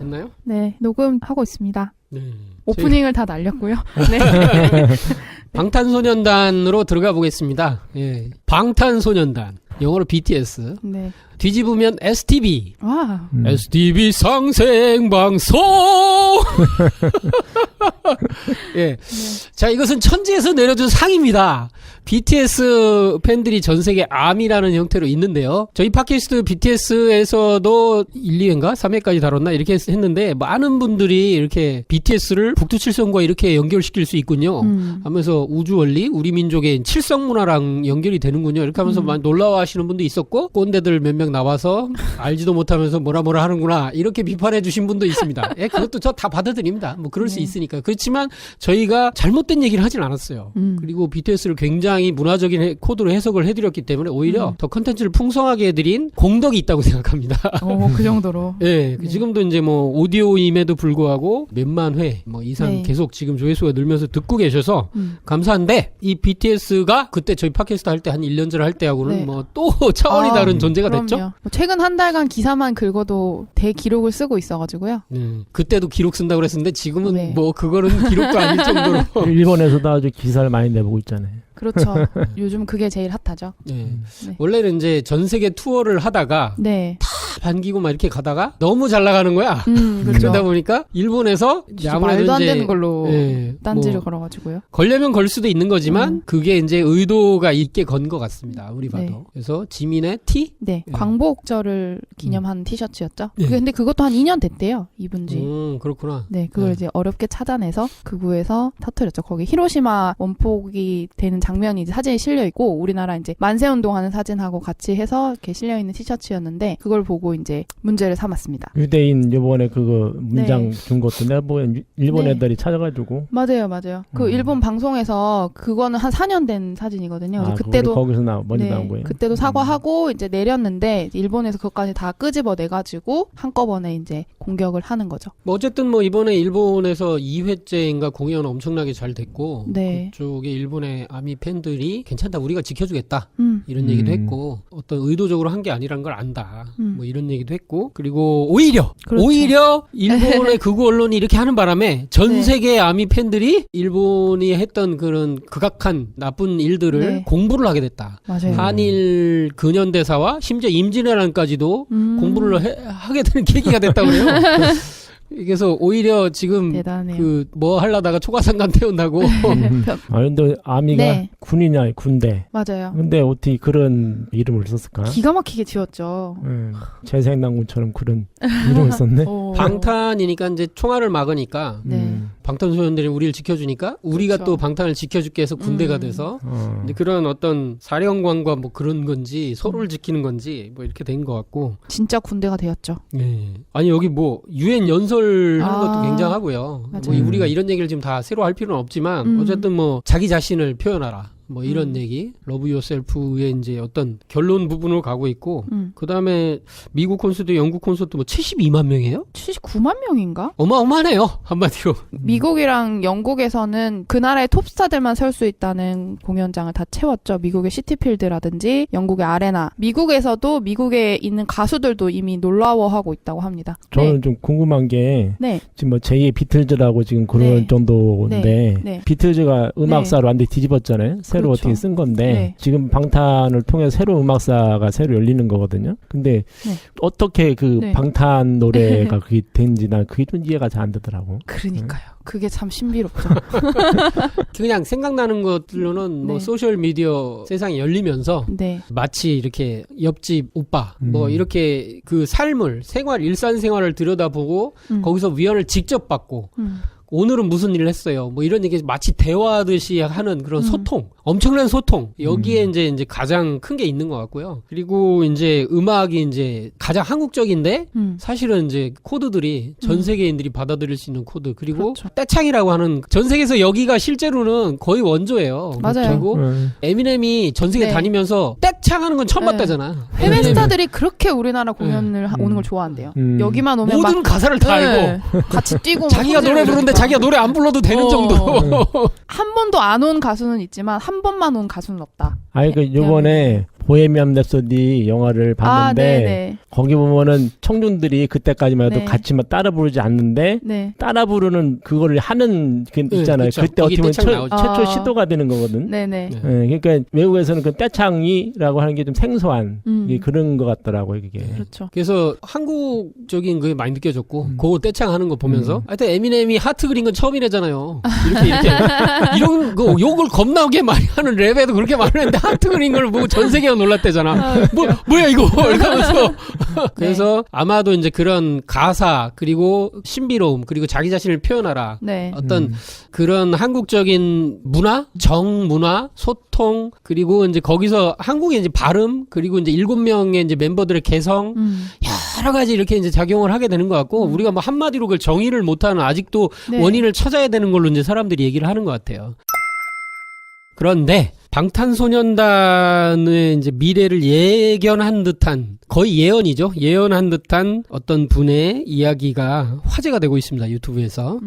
됐나요? 네, 녹음하고 있습니다. 네. 오프닝을 다 날렸고요. 네. 방탄소년단으로 들어가 보겠습니다. 예. 방탄소년단. 영어로 BTS. 네. 뒤집으면 STB. 와. STB 상생방송! 예. 네. 자, 이것은 천지에서 내려준 상입니다. BTS 팬들이 전 세계 아미라는 형태로 있는데요. 저희 팟캐스트 BTS에서도 1, 2회인가? 3회까지 다뤘나? 이렇게 했는데, 많은 분들이 이렇게 BTS를 북두칠성과 이렇게 연결시킬 수 있군요. 하면서 우주원리, 우리 민족의 칠성문화랑 연결이 되는군요. 이렇게 하면서 많이 놀라워 하시는 분도 있었고, 꼰대들 몇 명 나와서 알지도 못하면서 뭐라 하는구나. 이렇게 비판해 주신 분도 있습니다. 예, 그것도 저 다 받아들입니다. 뭐 그럴 수 있으니까. 그렇지만 저희가 잘못된 얘기를 하진 않았어요. 그리고 BTS를 굉장히 문화적인 코드로 해석을 해드렸기 때문에 오히려 더 컨텐츠를 풍성하게 해드린 공덕이 있다고 생각합니다. 그 정도로. 네, 지금도 이제 뭐 오디오임에도 불구하고 몇만 회 뭐 이상 계속 지금 조회수가 늘면서 듣고 계셔서 감사한데 이 BTS가 그때 저희 팟캐스트 할 때 한 1년 전 할 때하고는 뭐 또 차원이 다른 존재가 됐죠. 뭐 최근 한 달간 기사만 긁어도 대기록을 쓰고 있어가지고요. 그때도 기록 쓴다고 그랬었는데 지금은 뭐 그거는 기록도 아닐 정도로 일본에서도 아주 기사를 많이 내보고 있잖아요. 그렇죠. 요즘 그게 제일 핫하죠. 네. 원래는 이제 전 세계 투어를 하다가 다 반기고 막 이렇게 가다가 너무 잘 나가는 거야. 그렇죠. 그러다 보니까 일본에서 아무래도 말도 안 이제 되는 걸로 딴지를 걸어가지고요. 걸려면 걸 수도 있는 거지만 그게 이제 의도가 있게 건 것 같습니다. 우리 봐도. 네. 그래서 지민의 티? 네. 광복절을 기념한 티셔츠였죠. 근데 그것도 한 2년 됐대요. 입은 지. 그렇구나. 네. 그걸 이제 어렵게 찾아내서 극우에서 터뜨렸죠. 거기 히로시마 원폭이 되는 장면이 이제 사진이 실려 있고 우리나라 이제 만세운동 하는 사진하고 같이 해서 이렇게 실려 있는 티셔츠였는데 그걸 보고 이제 문제를 삼았습니다. 유대인 요번에 그거 문장 준 것도 내가 보기엔 일본 애들이 찾아가지고 맞아요. 그 일본 방송에서 그거는 한 4년 된 사진이거든요. 그래서 그때도 거기서 먼저 나온 거예요. 그때도 사과하고 이제 내렸는데 일본에서 그것까지 다 끄집어내 가지고 한꺼번에 이제 공격을 하는 거죠. 뭐 어쨌든 뭐 이번에 일본에서 2회째인가 공연 엄청나게 잘 됐고 그쪽에 일본의 아미 팬들이 괜찮다 우리가 지켜주겠다 이런 얘기도 했고 어떤 의도적으로 한 게 아니란 걸 안다 뭐 이런 얘기도 했고 그리고 오히려 일본의 극우 언론이 이렇게 하는 바람에 전 세계 아미 팬들이 일본이 했던 그런 극악한 나쁜 일들을 공부를 하게 됐다. 맞아요. 한일 근현대사와 심지어 임진왜란까지도 공부를 하게 되는 계기가 됐다고 해요. 그래서 오히려 지금 그 뭐 하려다가 초과상관 태운다고. 근데 아미가 군이냐 군대. 맞아요. 근데 어떻게 그런 이름을 썼을까? 기가 막히게 지었죠. 재생당군처럼 그런 이름을 썼네. 방탄이니까 이제 총알을 막으니까 방탄소년단이 우리를 지켜주니까 우리가 또 방탄을 지켜줄게 해서 군대가 돼서 근데 그런 어떤 사령관과 뭐 그런 건지 서로를 지키는 건지 뭐 이렇게 된 것 같고 진짜 군대가 되었죠. 아니 여기 뭐 유엔 연설하는 것도 굉장하고요. 뭐 우리가 이런 얘기를 지금 다 새로 할 필요는 없지만 어쨌든 뭐 자기 자신을 표현하라. 뭐 이런 얘기, 러브 요셀프의 이제 어떤 결론 부분으로 가고 있고, 그 다음에 미국 콘서트, 영국 콘서트 뭐 72만 명이에요? 79만 명인가? 어마어마하네요, 한마디로. 미국이랑 영국에서는 그 나라의 톱스타들만 설 수 있다는 공연장을 다 채웠죠. 미국의 시티필드라든지 영국의 아레나. 미국에서도 미국에 있는 가수들도 이미 놀라워하고 있다고 합니다. 저는 좀 궁금한 게 지금 뭐 제2의 비틀즈라고 지금 그런 정도인데 비틀즈가 음악사로 완전히 뒤집었잖아요. 새로 어떻게 쓴 건데 지금 방탄을 통해 새로운 음악사가 새로 열리는 거거든요. 근데 어떻게 그 방탄 노래가 그게 된지 난 그게 좀 이해가 잘 안 되더라고. 그러니까요. 그게 참 신비롭죠. 그냥 생각나는 것들로는 뭐 소셜 미디어 세상이 열리면서 마치 이렇게 옆집 오빠 뭐 이렇게 그 삶을 생활 일상생활을 들여다보고 거기서 위안을 직접 받고 오늘은 무슨 일을 했어요. 뭐 이런 얘기 마치 대화하듯이 하는 그런 소통. 엄청난 소통. 여기에 이제 가장 큰 게 있는 것 같고요. 그리고 이제 음악이 이제 가장 한국적인데 사실은 이제 코드들이 전 세계인들이 받아들일 수 있는 코드. 그리고 떼창이라고 하는 전 세계에서 여기가 실제로는 거의 원조예요. 맞아요. 그리고 에미넴이 전 세계 다니면서 떼창하는 건 처음 봤다잖아. 해외 스타들이 그렇게 우리나라 공연을 오는 걸 좋아한대요. 여기만 오면 모든 가사를 다 알고 같이 뛰고 자기가 노래 부르는데 자기가 노래 안 불러도 되는 정도. 한 번도 안 온 가수는 있지만 한 번만 온 가수는 없다. 그 요번에 보헤미안 랩소디 영화를 봤는데 거기 보면은 청중들이 그때까지만 해도 같이 막 따라 부르지 않는데 따라 부르는 그거를 하는 게 있잖아요. 그쵸. 그때 어떻게 보면 최초 시도가 되는 거거든. 그러니까 외국에서는 그 떼창이라고 하는 게 좀 생소한 그런 것 같더라고요. 그게. 그렇죠. 그래서 한국적인 그게 많이 느껴졌고 그 떼창하는 거 보면서 하여튼 에미넴이 하트 그린 건 처음이래잖아요. 이렇게 이런 거 욕을 겁나게 많이 하는 랩에도 그렇게 많은데 하트 그린 걸 보고 전 세계가 놀랐대잖아. 뭐야 이거 이러면서 그래서 아마도 이제 그런 가사 그리고 신비로움 그리고 자기 자신을 표현하라 어떤 그런 한국적인 문화, 정문화, 소통 그리고 이제 거기서 한국의 이제 발음 그리고 이제 7명의 이제 멤버들의 개성 여러 가지 이렇게 이제 작용을 하게 되는 것 같고 우리가 뭐 한마디로 그걸 정의를 못하는 아직도 원인을 찾아야 되는 걸로 이제 사람들이 얘기를 하는 것 같아요. 그런데 방탄소년단의 이제 미래를 예견한 듯한 거의 예언이죠. 예언한 듯한 어떤 분의 이야기가 화제가 되고 있습니다. 유튜브에서.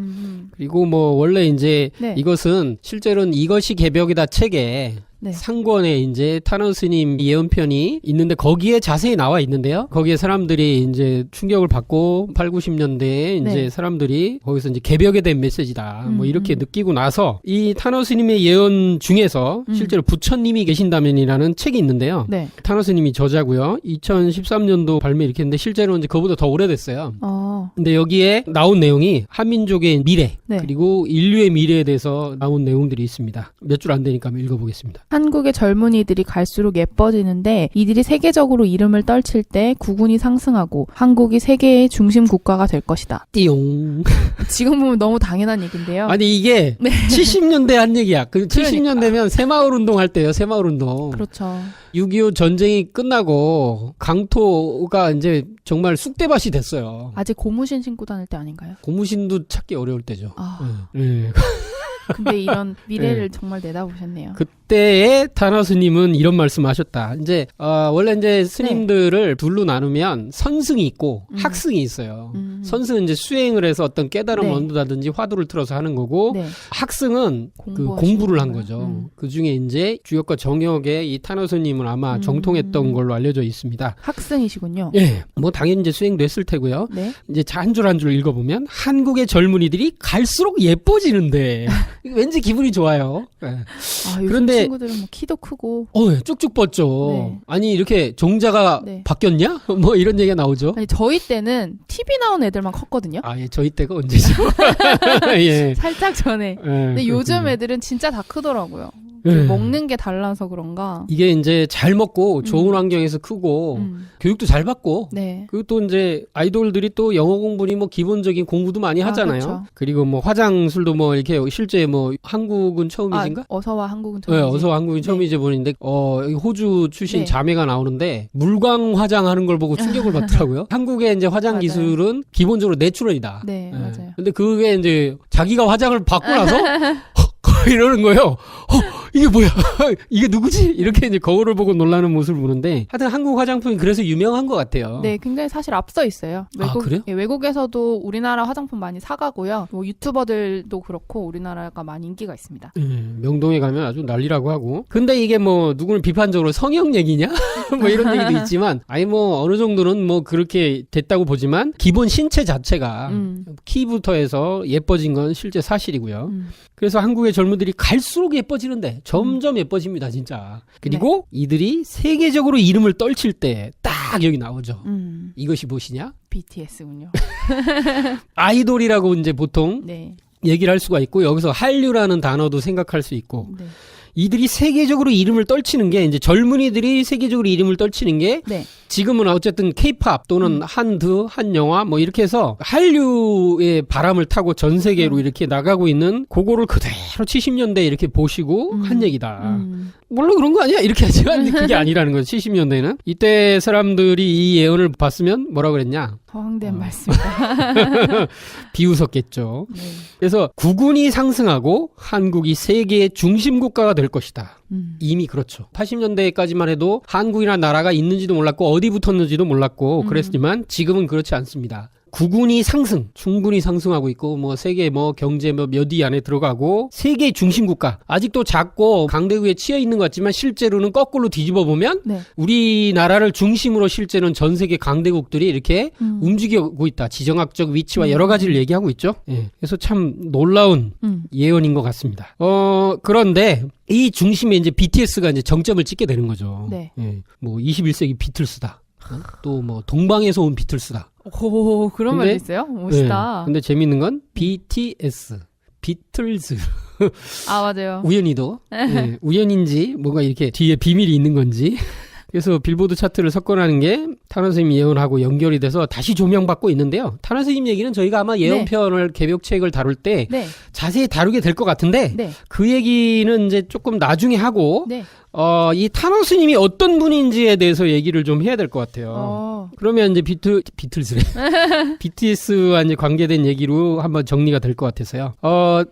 그리고 뭐 원래 이제 이것은 실제로는 이것이 개벽이다 책에 상권에 이제 타노스님 예언편이 있는데 거기에 자세히 나와 있는데요. 거기에 사람들이 이제 충격을 받고 8, 90년대에 이제 사람들이 거기서 이제 개벽에 대한 메시지다. 뭐 이렇게 느끼고 나서 이 타노스님의 예언 중에서 실제로 부처님이 계신다면이라는 책이 있는데요. 타노스님이 저자고요. 2013년도 발매 이렇게 했는데 실제로는 이제 그거보다 더 오래됐어요. 근데 여기에 나온 내용이 한민족의 미래 그리고 인류의 미래에 대해서 나온 내용들이 있습니다. 몇 줄 안 되니까 한번 읽어보겠습니다. 한국의 젊은이들이 갈수록 예뻐지는데 이들이 세계적으로 이름을 떨칠 때 구군이 상승하고 한국이 세계의 중심 국가가 될 것이다. 띠용. 지금 보면 너무 당연한 얘기인데요. 아니 이게 70년대 한 얘기야. 그 70년대면 새마을 운동 할 때요. 새마을 운동. 그렇죠. 6.25 전쟁이 끝나고 강토가 이제 정말 쑥대밭이 됐어요. 아직 고무신 신고 다닐 때 아닌가요? 고무신도 찾기 어려울 때죠. 근데 이런 미래를 정말 내다보셨네요. 그때의 타나스님은 이런 말씀하셨다. 이제 원래 이제 스님들을 둘로 나누면 선승이 있고 학승이 있어요. 선승은 이제 수행을 해서 어떤 깨달음을 얻는다든지 화두를 틀어서 하는 거고 학승은 그 공부를 한 거죠. 그 중에 이제 주역과 정역의 이 타나스님은 아마 정통했던 걸로 알려져 있습니다. 학승이시군요. 뭐 당연히 이제 수행도 했을 테고요. 이제 한 줄 한 줄 읽어보면 한국의 젊은이들이 갈수록 예뻐지는데 왠지 기분이 좋아요. 그런데 친구들은 뭐 키도 크고 쭉쭉 뻗죠. 아니 이렇게 종자가 바뀌었냐? 뭐 이런 얘기가 나오죠. 아니 저희 때는 TV 나온 애들만 컸거든요. 저희 때가 언제죠? 살짝 전에. 근데 요즘 애들은 진짜 다 크더라고요. 먹는 게 달라서 그런가. 이게 이제 잘 먹고 좋은 환경에서 크고 교육도 잘 받고 그리고 또 이제 아이돌들이 또 영어 공부니 뭐 기본적인 공부도 많이 하잖아요. 그렇죠. 그리고 뭐 화장술도 뭐 이렇게 실제 뭐 한국은 처음이신가? 어서와 한국은 처음이지. 어서와 한국은 처음이지 보는데 여기 호주 출신 자매가 나오는데 물광 화장하는 걸 보고 충격을 받더라고요. 한국의 이제 화장 기술은 기본적으로 내추럴이다. 맞아요. 근데 그게 이제 자기가 화장을 받고 나서 이러는 거예요. 이게 뭐야? 이게 누구지? 이렇게 이제 거울을 보고 놀라는 모습을 보는데 하여튼 한국 화장품이 그래서 유명한 것 같아요. 굉장히 사실 앞서 있어요. 그래요? 외국에서도 우리나라 화장품 많이 사가고요. 뭐 유튜버들도 그렇고 우리나라가 많이 인기가 있습니다. 명동에 가면 아주 난리라고 하고. 근데 이게 뭐 누구는 비판적으로 성형 얘기냐? 뭐 이런 얘기도 있지만 뭐 어느 정도는 뭐 그렇게 됐다고 보지만 기본 신체 자체가 키부터 해서 예뻐진 건 실제 사실이고요. 그래서 한국의 젊은들이 갈수록 예뻐지는데 점점 예뻐집니다, 진짜. 그리고 이들이 세계적으로 이름을 떨칠 때 딱 여기 나오죠. 이것이 무엇이냐? BTS군요. 아이돌이라고 이제 보통 얘기를 할 수가 있고 여기서 한류라는 단어도 생각할 수 있고 이들이 세계적으로 이름을 떨치는 게 이제 젊은이들이 세계적으로 이름을 떨치는 게 지금은 어쨌든 K-팝 또는 한드, 한영화 뭐 이렇게 해서 한류의 바람을 타고 전 세계로 이렇게 나가고 있는 그거를 그대로 70년대 이렇게 보시고 한 얘기다. 물론 그런 거 아니야? 이렇게 하지만 그게 아니라는 거죠. 70년대에는. 이때 사람들이 이 예언을 봤으면 뭐라고 그랬냐? 허황된 말씀이다. 비웃었겠죠. 그래서 구군이 상승하고 한국이 세계의 중심 국가가 될 것이다. 이미 그렇죠. 80년대까지만 해도 한국이라는 나라가 있는지도 몰랐고 어디 붙었는지도 몰랐고 그랬지만 지금은 그렇지 않습니다. 국운이 충분히 상승하고 있고 뭐 세계 뭐 경제 몇 위 안에 들어가고 세계 중심 국가 아직도 작고 강대국에 치여 있는 것 같지만 실제로는 거꾸로 뒤집어 보면 네. 우리나라를 중심으로 실제는 전 세계 강대국들이 이렇게 움직이고 있다. 지정학적 위치와 여러 가지를 얘기하고 있죠. 예. 그래서 참 놀라운 예언인 것 같습니다. 그런데 이 중심에 이제 BTS가 이제 정점을 찍게 되는 거죠. 네. 예. 뭐 21세기 비틀스다. 또 뭐 동방에서 온 비틀스다. 오, 그런 말도 있어요? 멋있다. 네. 근데 재밌는 건 BTS, 비틀즈. 아, 맞아요. 우연히도 네. 우연인지 뭔가 이렇게 뒤에 비밀이 있는 건지. 그래서 빌보드 차트를 석권하는 게 타나 선생님 예언하고 연결이 돼서 다시 조명받고 있는데요. 타나 선생님 얘기는 저희가 아마 예언편을 개벽책을 다룰 때 네. 자세히 다루게 될 것 같은데 네. 그 얘기는 이제 조금 나중에 하고 네. 이 타나 스님이 어떤 분인지에 대해서 얘기를 좀 해야 될 것 같아요. 그러면 이제 비틀즈래. BTS와 이제 관계된 얘기로 한번 정리가 될 것 같아서요.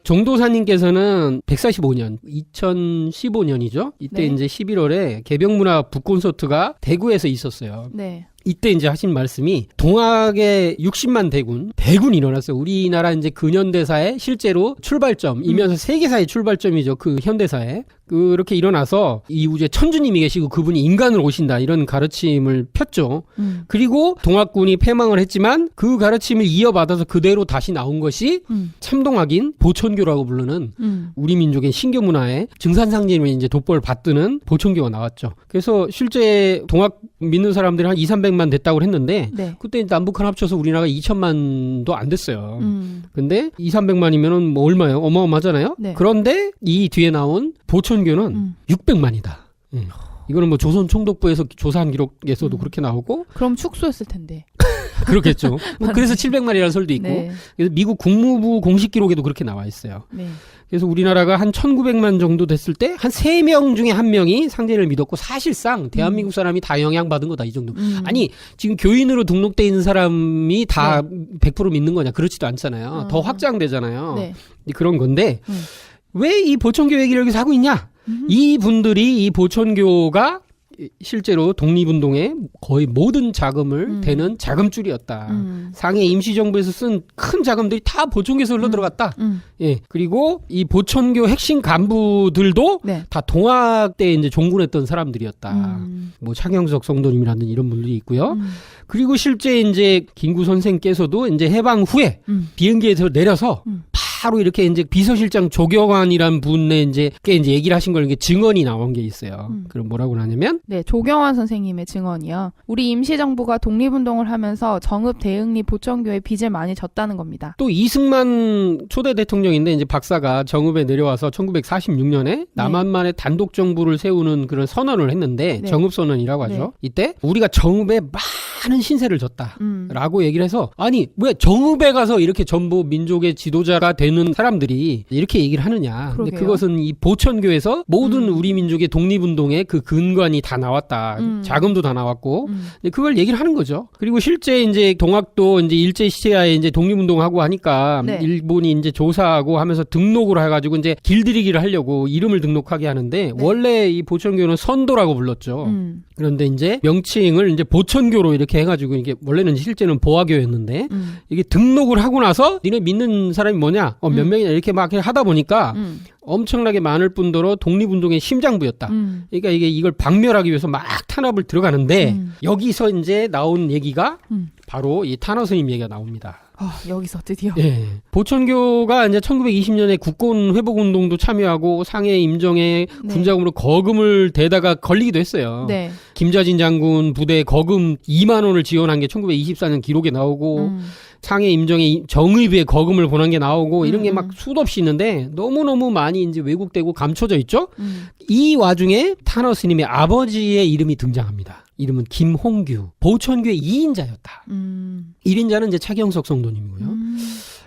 정도사님께서는 145년, 2015년이죠. 이때 네. 이제 11월에 개병문화 북콘서트가 대구에서 있었어요. 네. 이때 이제 하신 말씀이 동학의 60만 대군이 일어났어요. 우리나라 이제 근현대사의 실제로 출발점이면서 세계사의 출발점이죠. 그 현대사에. 그렇게 일어나서 이 우주에 천주님이 계시고 그분이 인간으로 오신다 이런 가르침을 폈죠. 그리고 동학군이 패망을 했지만 그 가르침을 이어받아서 그대로 다시 나온 것이 참동학인 보천교라고 부르는 우리 민족의 신교 문화의 증산상제로 이제 돋보를 받드는 보천교가 나왔죠. 그래서 실제 동학 믿는 사람들이 한 200~300만 됐다고 했는데 네. 그때 남북한 합쳐서 우리나라가 2천만도 안 됐어요. 근데 200~300만이면은 뭐 얼마예요? 어마어마하잖아요. 네. 그런데 이 뒤에 나온 보천교는 600만이다. 이거는 뭐 조선 총독부에서 조사한 기록에서도 그렇게 나오고. 그럼 축소였을 텐데. 그렇겠죠. 뭐 그래서 700만이라는 설도 있고. 네. 그래서 미국 국무부 공식 기록에도 그렇게 나와 있어요. 네. 그래서 우리나라가 한 1900만 정도 됐을 때 한 3명 중에 1명이 상제를 믿었고 사실상 대한민국 사람이 다 영향받은 거다 이 정도. 아니 지금 교인으로 등록돼 있는 사람이 다 100% 믿는 거냐. 그렇지도 않잖아요. 더 확장되잖아요. 네. 그런 건데 왜 이 보천교 얘기를 여기서 하고 있냐? 이 분들이 이 보천교가 실제로 독립운동의 거의 모든 자금을 대는 자금줄이었다. 상해 임시정부에서 쓴 큰 자금들이 다 보천교에서 흘러들어갔다. 예. 그리고 이 보천교 핵심 간부들도 네. 다 동학 때 이제 종군했던 사람들이었다. 뭐 차경석 성도님이라는 이런 분들이 있고요. 그리고 실제 이제 김구 선생께서도 이제 해방 후에 비행기에서 내려서 바로 이렇게 이제 비서실장 조경환이란 분의 이제 얘기를 하신 걸 이게 증언이 나온 게 있어요. 그럼 뭐라고 하냐면 네, 조경환 선생님의 증언이요. 우리 임시정부가 독립운동을 하면서 정읍 대응리 보천교에 빚을 많이 졌다는 겁니다. 또 이승만 초대 대통령인데 이제 박사가 정읍에 내려와서 1946년에 남한만의 단독 정부를 세우는 그런 선언을 했는데 정읍 선언이라고 하죠. 이때 우리가 정읍에 많은 신세를 졌다라고 얘기를 해서 아니 왜 정읍에 가서 이렇게 전부 민족의 지도자가 되는 사람들이 이렇게 얘기를 하느냐. 근데 그것은 이 보천교에서 모든 우리 민족의 독립운동의 그 근간이 다 나왔다. 자금도 다 나왔고. 근데 그걸 얘기를 하는 거죠. 그리고 실제 이제 동학도 이제 일제 시대에 이제 독립운동하고 하니까 일본이 이제 조사하고 하면서 등록을 해가지고 이제 길들이기를 하려고 이름을 등록하게 하는데 원래 이 보천교는 선도라고 불렀죠. 그런데 이제 명칭을 이제 보천교로 이렇게 해가지고 이게 원래는 실제는 보화교였는데 이게 등록을 하고 나서 니네 믿는 사람이 뭐냐? 몇 명이나 이렇게 막 하다 보니까 엄청나게 많을 뿐더러 독립운동의 심장부였다. 그러니까 이걸 박멸하기 위해서 막 탄압을 들어가는데 여기서 이제 나온 얘기가 바로 이 타나 스님 얘기가 나옵니다. 여기서 드디어. 예. 보천교가 이제 1920년에 국권 회복 운동도 참여하고 상해 임정에 군자금으로 거금을 대다가 걸리기도 했어요. 네. 김좌진 장군 부대에 거금 2만 원을 지원한 게 1924년 기록에 나오고 상해 임정에 정의부에 거금을 보낸 게 나오고 이런 게 막 수도 없이 있는데 너무너무 많이 이제 왜곡되고 감춰져 있죠. 이 와중에 타나 스님의 아버지의 이름이 등장합니다. 이름은 김홍규. 보천교의 2인자였다. 1인자는 이제 차경석 성도님이고요.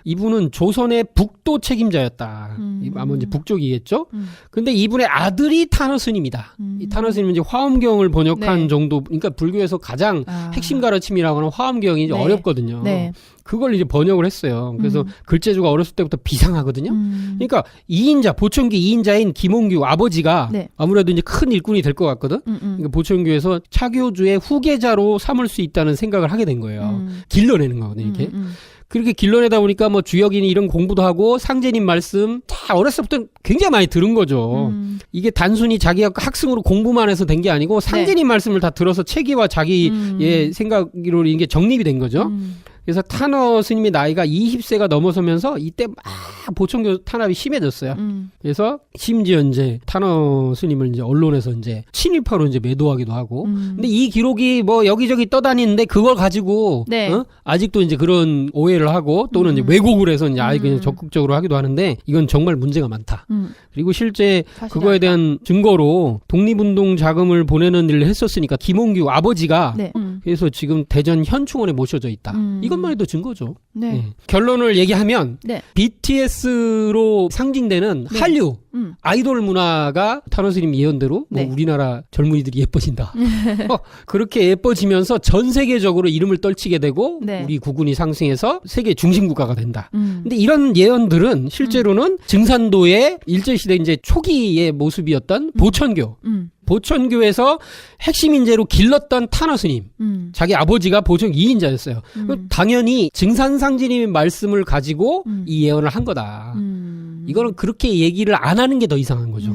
이분은 조선의 북도 책임자였다. 아마 이제 북쪽이겠죠. 근데 이분의 아들이 탄허 스님이다. 이 탄허 스님은 이제 화엄경을 번역한 네. 정도, 그러니까 불교에서 가장 핵심 가르침이라고 하는 화엄경이 이제 네. 어렵거든요. 네. 그걸 이제 번역을 했어요. 그래서 글재주가 어렸을 때부터 비상하거든요. 그러니까 2인자, 보천기 2인자인 김홍규 아버지가 네. 아무래도 이제 큰 일꾼이 될 것 같거든. 그러니까 보천교에서 차교주의 후계자로 삼을 수 있다는 생각을 하게 된 거예요. 길러내는 거거든요, 이렇게. 그렇게 길러내다 보니까 뭐 주역이니 이런 공부도 하고 상제님 말씀 다 어렸을 때부터 굉장히 많이 들은 거죠. 이게 단순히 자기가 학승으로 공부만 해서 된 게 아니고 상제님 말씀을 다 들어서 체계와 자기의 생각으로 이게 정립이 된 거죠. 그래서 탄허 스님의 나이가 20세가 넘어서면서 이때 막 보천교 탄압이 심해졌어요. 그래서 심지어 이제 탄허 스님을 이제 언론에서 이제 친일파로 이제 매도하기도 하고. 근데 이 기록이 뭐 여기저기 떠다니는데 그걸 가지고 네. 아직도 이제 그런 오해를 하고 또는 이제 왜곡을 해서 이제 아예 그냥 적극적으로 하기도 하는데 이건 정말 문제가 많다. 그리고 실제 그거에 대한 증거로 독립운동 자금을 보내는 일을 했었으니까 김홍규 아버지가 네. 그래서 지금 대전 현충원에 모셔져 있다. 이것만 해도 증거죠. 네. 네. 결론을 얘기하면 네. BTS로 상징되는 네. 한류 아이돌 문화가 탄허 스님 예언대로 네. 뭐 우리나라 젊은이들이 예뻐진다. 그렇게 예뻐지면서 전 세계적으로 이름을 떨치게 되고 네. 우리 국군이 상승해서 세계 중심 국가가 된다. 근데 이런 예언들은 실제로는 증산도의 일제시대 이제 초기의 모습이었던 보천교. 보천교에서 핵심 인재로 길렀던 탄허 스님. 자기 아버지가 보천 2인자였어요. 당연히 증산상제님의 말씀을 가지고 이 예언을 한 거다. 이거는 그렇게 얘기를 안 하는 게 더 이상한 거죠.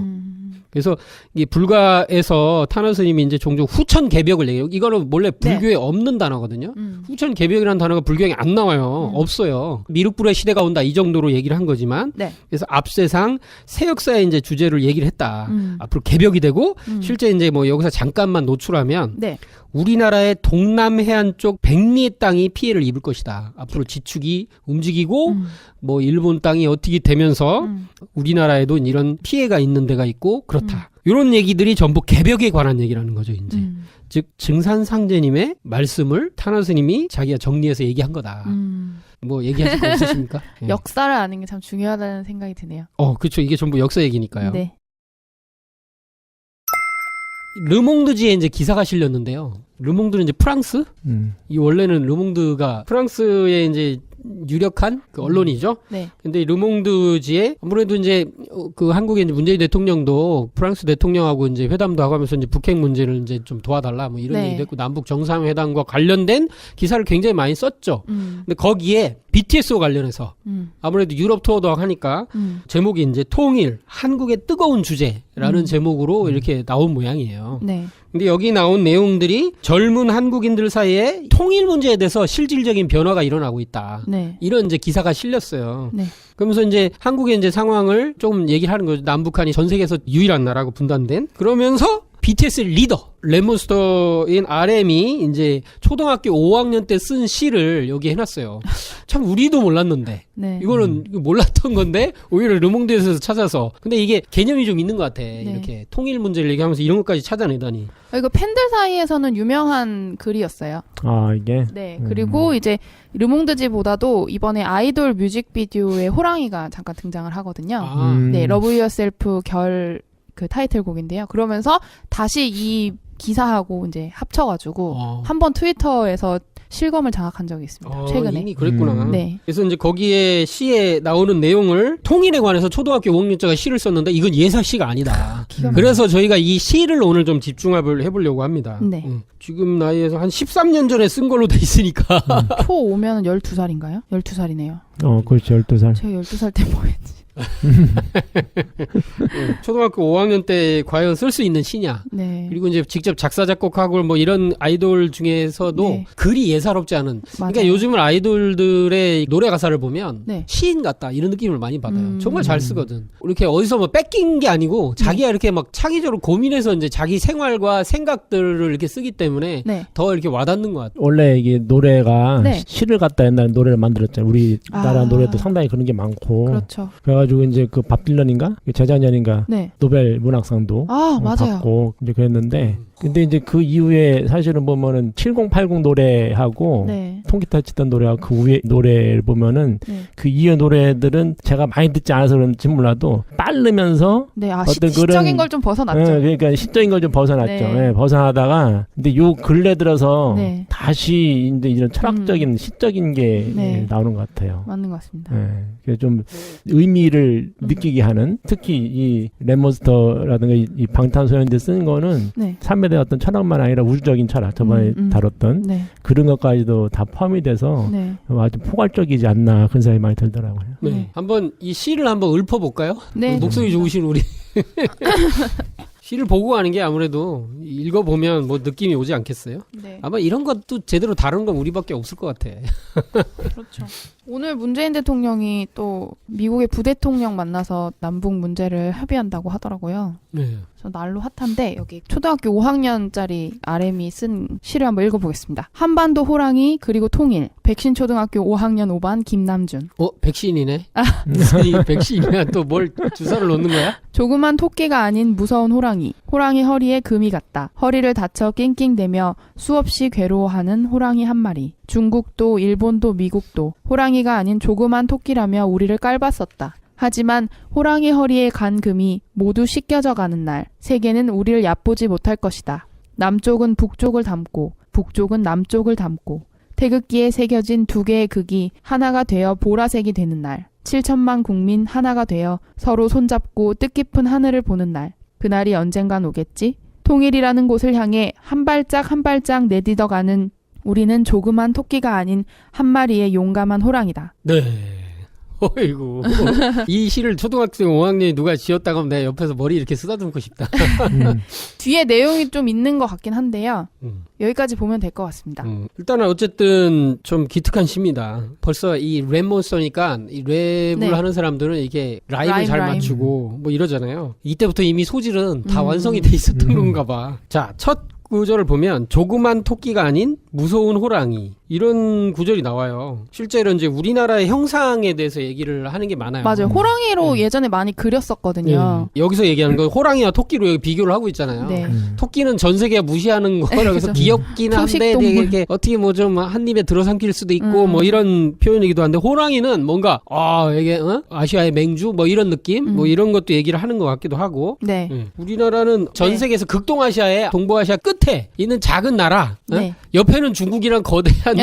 그래서 이 불가에서 탄허 스님이 이제 종종 후천 개벽을 얘기해요. 이거는 원래 불교에 없는 단어거든요. 후천 개벽이라는 단어가 불교에 안 나와요. 없어요. 미륵불의 시대가 온다 이 정도로 얘기를 한 거지만 네. 그래서 앞세상 새 역사의 이제 주제를 얘기를 했다. 앞으로 개벽이 되고 실제 이제 뭐 여기서 잠깐만 노출하면 네. 우리나라의 동남해안 쪽 백리의 땅이 피해를 입을 것이다. 앞으로 지축이 움직이고 뭐 일본 땅이 어떻게 되면서 우리나라에도 이런 피해가 있는 데가 있고 그렇다. 이런 얘기들이 전부 개벽에 관한 얘기라는 거죠. 이제 즉 증산상제님의 말씀을 탄허 스님이 자기가 정리해서 얘기한 거다. 뭐 얘기하실 거 없으십니까? 예. 역사를 아는 게 참 중요하다는 생각이 드네요. 그렇죠. 이게 전부 역사 얘기니까요. 네. 르몽드지에 이제 기사가 실렸는데요. 르몽드는 이제 프랑스? 이 원래는 르몽드가 프랑스의 이제 유력한 그 언론이죠. 네. 근데 르몽드지에 아무래도 이제 그 한국의 이제 문재인 대통령도 프랑스 대통령하고 이제 회담도 하고 하면서 이제 북핵 문제를 이제 좀 도와달라 뭐 이런 네. 얘기도 했고 남북 정상회담과 관련된 기사를 굉장히 많이 썼죠. 근데 거기에 BTS와 관련해서 아무래도 유럽 투어도 하니까 제목이 이제 통일, 한국의 뜨거운 주제라는 제목으로 이렇게 나온 모양이에요. 네. 근데 여기 나온 내용들이 젊은 한국인들 사이에 통일 문제에 대해서 실질적인 변화가 일어나고 있다. 네. 이런 이제 기사가 실렸어요. 네. 그러면서 이제 한국의 이제 상황을 좀 얘기를 하는 거죠. 남북한이 전 세계에서 유일한 나라고 분단된. 그러면서 BTS 리더 랩몬스터인 RM이 이제 초등학교 5학년 때 쓴 시를 여기 해놨어요. 참 우리도 몰랐는데 네. 이거는 몰랐던 건데 오히려 르몽드에서 찾아서 근데 이게 개념이 좀 있는 것 같아. 네. 이렇게 통일 문제를 얘기하면서 이런 것까지 찾아내다니. 이거 팬들 사이에서는 유명한 글이었어요. 아 이게 네. 그리고 이제 르몽드지보다도 이번에 아이돌 뮤직비디오에 호랑이가 잠깐 등장을 하거든요. 네, 러브 유어셀프 결 그 타이틀곡인데요. 그러면서 다시 이 기사하고 이제 합쳐가지고 한번 트위터에서 실검을 장악한 적이 있습니다. 최근에. 이미 그랬구나. 네. 그래서 이제 거기에 시에 나오는 내용을 통일에 관해서 초등학교 5학년자가 시를 썼는데 이건 예사시가 아니다. 그래서 저희가 이 시를 오늘 좀 집중을 해보려고 합니다. 네. 지금 나이에서 한 13년 전에 쓴 걸로 돼 있으니까. 초 오면 12살인가요? 12살이네요. 그렇죠. 12살. 제가 12살 때 뭐 했지? 초등학교 5학년 때 과연 쓸 수 있는 시냐. 네. 그리고 이제 직접 작사 작곡하고 뭐 이런 아이돌 중에서도 네. 글이 예사롭지 않은. 맞아요. 그러니까 요즘은 아이돌들의 노래 가사를 보면 네. 시인 같다 이런 느낌을 많이 받아요. 정말 잘 쓰거든. 이렇게 어디서 뭐 뺏긴 게 아니고 자기가 이렇게 막 창의적으로 고민해서 이제 자기 생활과 생각들을 이렇게 쓰기 때문에 네. 더 이렇게 와닿는 것 같아요. 원래 이게 노래가 네. 시를 갖다 옛날에 노래를 만들었잖아요. 우리나라 노래도 상당히 그런 게 많고. 그렇죠. 그래가지고 그래가지고 이제 그 밥 딜런인가 재작년인가 네. 노벨 문학상도 맞아요. 받고 이제 그랬는데 근데 이제 그 이후에 사실은 보면은 7080 노래하고 네. 통기타 치던 노래하고 그 위에 노래를 보면은 네. 그 이후 노래들은 제가 많이 듣지 않아서 그런지 몰라도 빠르면서 네, 어떤 시적인 걸 좀 벗어났죠. 그러니까 시적인 걸 좀 벗어났죠. 네. 예, 벗어나다가 근데 요 근래 들어서 네. 다시 이제 이런 철학적인 시적인 게 네. 나오는 것 같아요. 맞는 것 같습니다. 예, 그래서 좀 의미를 느끼게 하는 특히 이 랩몬스터라든가 이 방탄소년단 쓴 거는 네. 삶에 대한 어떤 철학만 아니라 우주적인 철학 저번에 다뤘던 네. 그런 것까지도 다 포함이 돼서 네. 아주 포괄적이지 않나 그런 생각이 많이 들더라고요. 네. 네. 한번 이 시를 한번 읊어볼까요? 네. 목소리 좋으신 우리 시를 보고 가는 게 아무래도 읽어보면 뭐 느낌이 오지 않겠어요? 네. 아마 이런 것도 제대로 다룬 건 우리밖에 없을 것 같아. 그렇죠. 오늘 문재인 대통령이 또 미국의 부대통령 만나서 남북 문제를 협의한다고 하더라고요. 네. 저 날로 핫한데 여기 초등학교 5학년짜리 RM이 쓴 시를 한번 읽어보겠습니다. 한반도 호랑이 그리고 통일. 백신 초등학교 5학년 5반 김남준. 백신이네. 이 백신이야 또 뭘 주사를 놓는 거야? 조그만 토끼가 아닌 무서운 호랑이. 호랑이 허리에 금이 갔다. 허리를 다쳐 낑낑대며 수없이 괴로워하는 호랑이 한 마리. 중국도 일본도 미국도 호랑이가 아닌 조그만 토끼라며 우리를 깔봤었다. 하지만 호랑이 허리에 간 금이 모두 씻겨져 가는 날, 세계는 우리를 얕보지 못할 것이다. 남쪽은 북쪽을 닮고, 북쪽은 남쪽을 닮고, 태극기에 새겨진 두 개의 극이 하나가 되어 보라색이 되는 날, 7천만 국민 하나가 되어 서로 손잡고 뜻깊은 하늘을 보는 날, 그날이 언젠간 오겠지? 통일이라는 곳을 향해 한 발짝 내딛어가는 우리는 조그만 토끼가 아닌 한 마리의 용감한 호랑이다. 네. 어이구. 이 시를 초등학생 5학년이 누가 지었다고 하면 내가 옆에서 머리 이렇게 쓰다듬고 싶다. 뒤에 내용이 좀 있는 것 같긴 한데요. 여기까지 보면 될 것 같습니다. 일단은 어쨌든 좀 기특한 시입니다. 벌써 이 랩몬스터니까 이 랩을 네. 하는 사람들은 이게 라임을 잘 라임. 맞추고 뭐 이러잖아요. 이때부터 이미 소질은 다 완성이 돼 있었던 건가 봐. 자, 첫 구절을 보면 조그만 토끼가 아닌 무서운 호랑이 이런 구절이 나와요. 실제로 이제 우리나라의 형상에 대해서 얘기를 하는 게 많아요. 맞아요. 호랑이로 예전에 많이 그렸었거든요. 여기서 얘기하는 건 호랑이와 토끼로 여기 비교를 하고 있잖아요. 네. 토끼는 전 세계가 무시하는 거라서 그죠. 귀엽긴 한데 초식동물. 되게 이렇게 어떻게 뭐 좀 한 입에 들어삼킬 수도 있고 뭐 이런 표현이기도 한데 호랑이는 뭔가 이게 아시아의 맹주 뭐 이런 느낌 뭐 이런 것도 얘기를 하는 것 같기도 하고. 네. 우리나라는 전 네. 극동아시아의 극동아시아의 동부아시아 끝에 있는 작은 나라. 네. 옆에는 중국이랑 거대한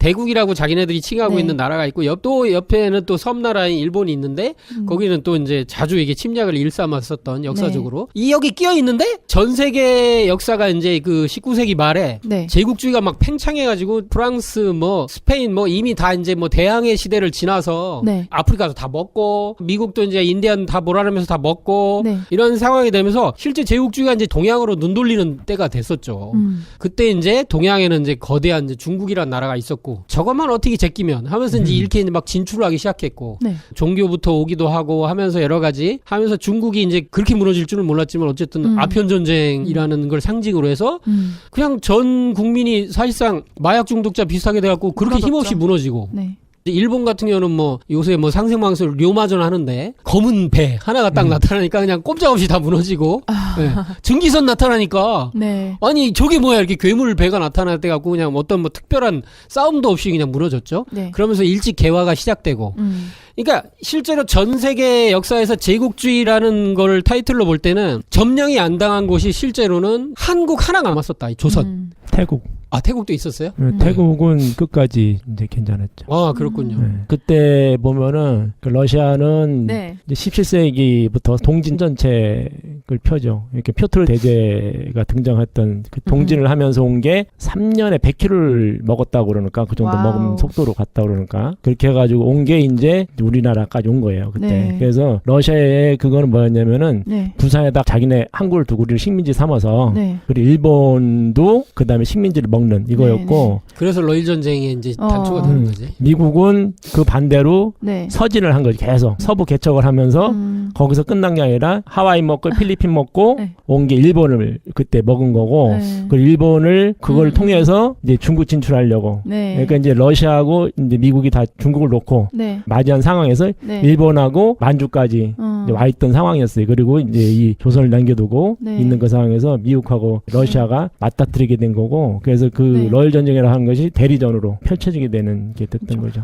대국이라고 자기네들이 칭하고 네. 있는 나라가 있고 또 옆에는 또 섬나라인 일본이 있는데 거기는 또 이제 자주 이게 침략을 일삼았었던 역사적으로 이 여기 끼어 있는데 전 세계 역사가 이제 그 19세기 말에 네. 제국주의가 막 팽창해가지고 프랑스 뭐 스페인 뭐 이미 다 이제 뭐 대항해 시대를 지나서 네. 아프리카도 다 먹고 미국도 이제 인디안 다 몰아내면서 다 먹고 네. 이런 상황이 되면서 실제 제국주의가 이제 동양으로 눈 돌리는 때가 됐었죠. 그때 이제 동양에는 이제 거대한 이제 중국이라는 나라가 있었고 저것만 어떻게 제끼면 하면서 이제 이렇게 막 진출을 하기 시작했고 네. 종교부터 오기도 하고 하면서 여러 가지 하면서 중국이 이제 그렇게 무너질 줄은 몰랐지만 어쨌든 아편 전쟁이라는 걸 상징으로 해서 그냥 전 국민이 사실상 마약 중독자 비슷하게 돼갖고 그렇게 무너졌죠. 힘없이 무너지고 네. 일본 같은 경우는 뭐 요새 뭐 상생방송 료마전 하는데 검은 배 하나가 딱 나타나니까 그냥 꼼짝없이 다 무너지고 네. 증기선 나타나니까 네. 아니 저게 뭐야 이렇게 괴물 배가 나타날 때 갖고 그냥 어떤 뭐 특별한 싸움도 없이 그냥 무너졌죠. 네. 그러면서 일찍 개화가 시작되고 그러니까 실제로 전 세계 역사에서 제국주의라는 걸 타이틀로 볼 때는 점령이 안 당한 곳이 실제로는 한국 하나가 남았었다. 이 조선. 태국. 태국도 있었어요? 태국은 끝까지 이제 괜찮았죠. 그렇군요. 네. 그때 보면은 그 러시아는 네. 이제 17세기부터 동진 정책을 펴죠. 이렇게 표틀 대제가 등장했던 그 동진을 하면서 온 게 3년에 100kg를 먹었다고 그러니까 그 정도 와우. 먹으면 속도로 갔다 그러니까 그렇게 해가지고 온 게 이제 우리나라까지 온 거예요. 그때. 네. 그래서 러시아의 그거는 뭐였냐면은 네. 부산에다 자기네 항구를 두고 우리를 식민지 삼아서 네. 그리고 일본도 그 다음에 식민지를 먹는 먹는 이거였고. 그래서 러일 전쟁에 이제 단초가 되는 거지. 미국은 그 반대로 서진을 한 거지. 계속 서부 개척을 하면서 거기서 끝난 게 아니라 하와이 먹고 필리핀 먹고 온 게 일본을 그때 먹은 거고. 그 일본을 그걸 통해서 이제 중국 진출하려고. 그러니까 이제 러시아하고 이제 미국이 다 중국을 놓고 맞이한 상황에서 일본하고 만주까지 이제 와 있던 상황이었어요. 그리고 이제 이 조선을 남겨두고 있는 그 상황에서 미국하고 러시아가 맞닥뜨리게 된 거고. 그래서 그 러일 전쟁이라 하는 것이 대리전으로 펼쳐지게 되는 게 됐던 거죠.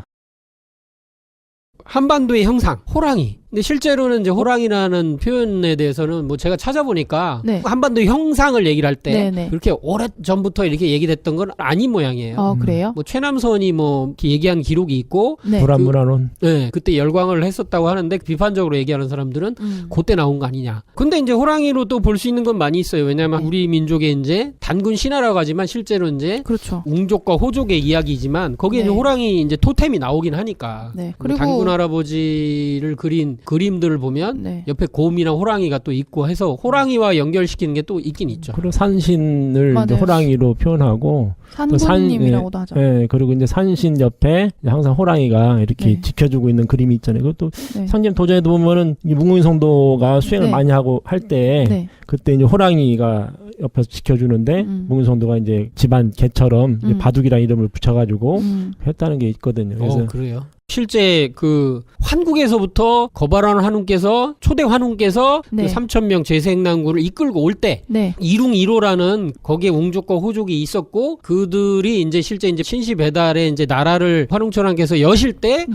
한반도의 형상, 호랑이. 근데 실제로는 이제 호랑이라는 표현에 대해서는 뭐 제가 찾아보니까 한반도 형상을 얘기를 할 때 그렇게 오래 전부터 이렇게 얘기됐던 건 아닌 모양이에요. 그래요? 뭐 최남선이 뭐 이렇게 얘기한 기록이 있고 불안문화론. 그때 열광을 했었다고 하는데 비판적으로 얘기하는 사람들은 그때 나온 거 아니냐. 근데 이제 호랑이로 또 볼 수 있는 건 많이 있어요. 왜냐하면 우리 민족의 이제 단군 신화라고 하지만 실제로 이제 웅족과 호족의 이야기지만 거기에 이제 호랑이 이제 토템이 나오긴 하니까. 그리고 단군 할아버지를 그린 그림들을 보면 옆에 곰이랑 호랑이가 또 있고 해서 호랑이와 연결시키는 게 또 있긴 있죠. 그리고 산신을 이제 호랑이로 표현하고 산군님이라고도 하죠. 그리고 이제 산신 옆에 항상 호랑이가 이렇게 지켜주고 있는 그림이 있잖아요. 그것도 상점 도전에도 보면은 이 묵은성도가 수행을 많이 하고 할 때 그때 이제 호랑이가 옆에서 지켜주는데 묵은성도가 이제 집안 개처럼 이제 바둑이라는 이름을 붙여가지고 했다는 게 있거든요. 그래서 그래요. 실제 그 환국에서부터 거바란 환웅께서 초대 환웅께서 그 3,000명 제생난구를 이끌고 올 때 이룽 1호라는 거기에 웅족과 호족이 있었고 그들이 이제 실제 이제 신시 배달에 이제 나라를 환웅천왕께서 여실 때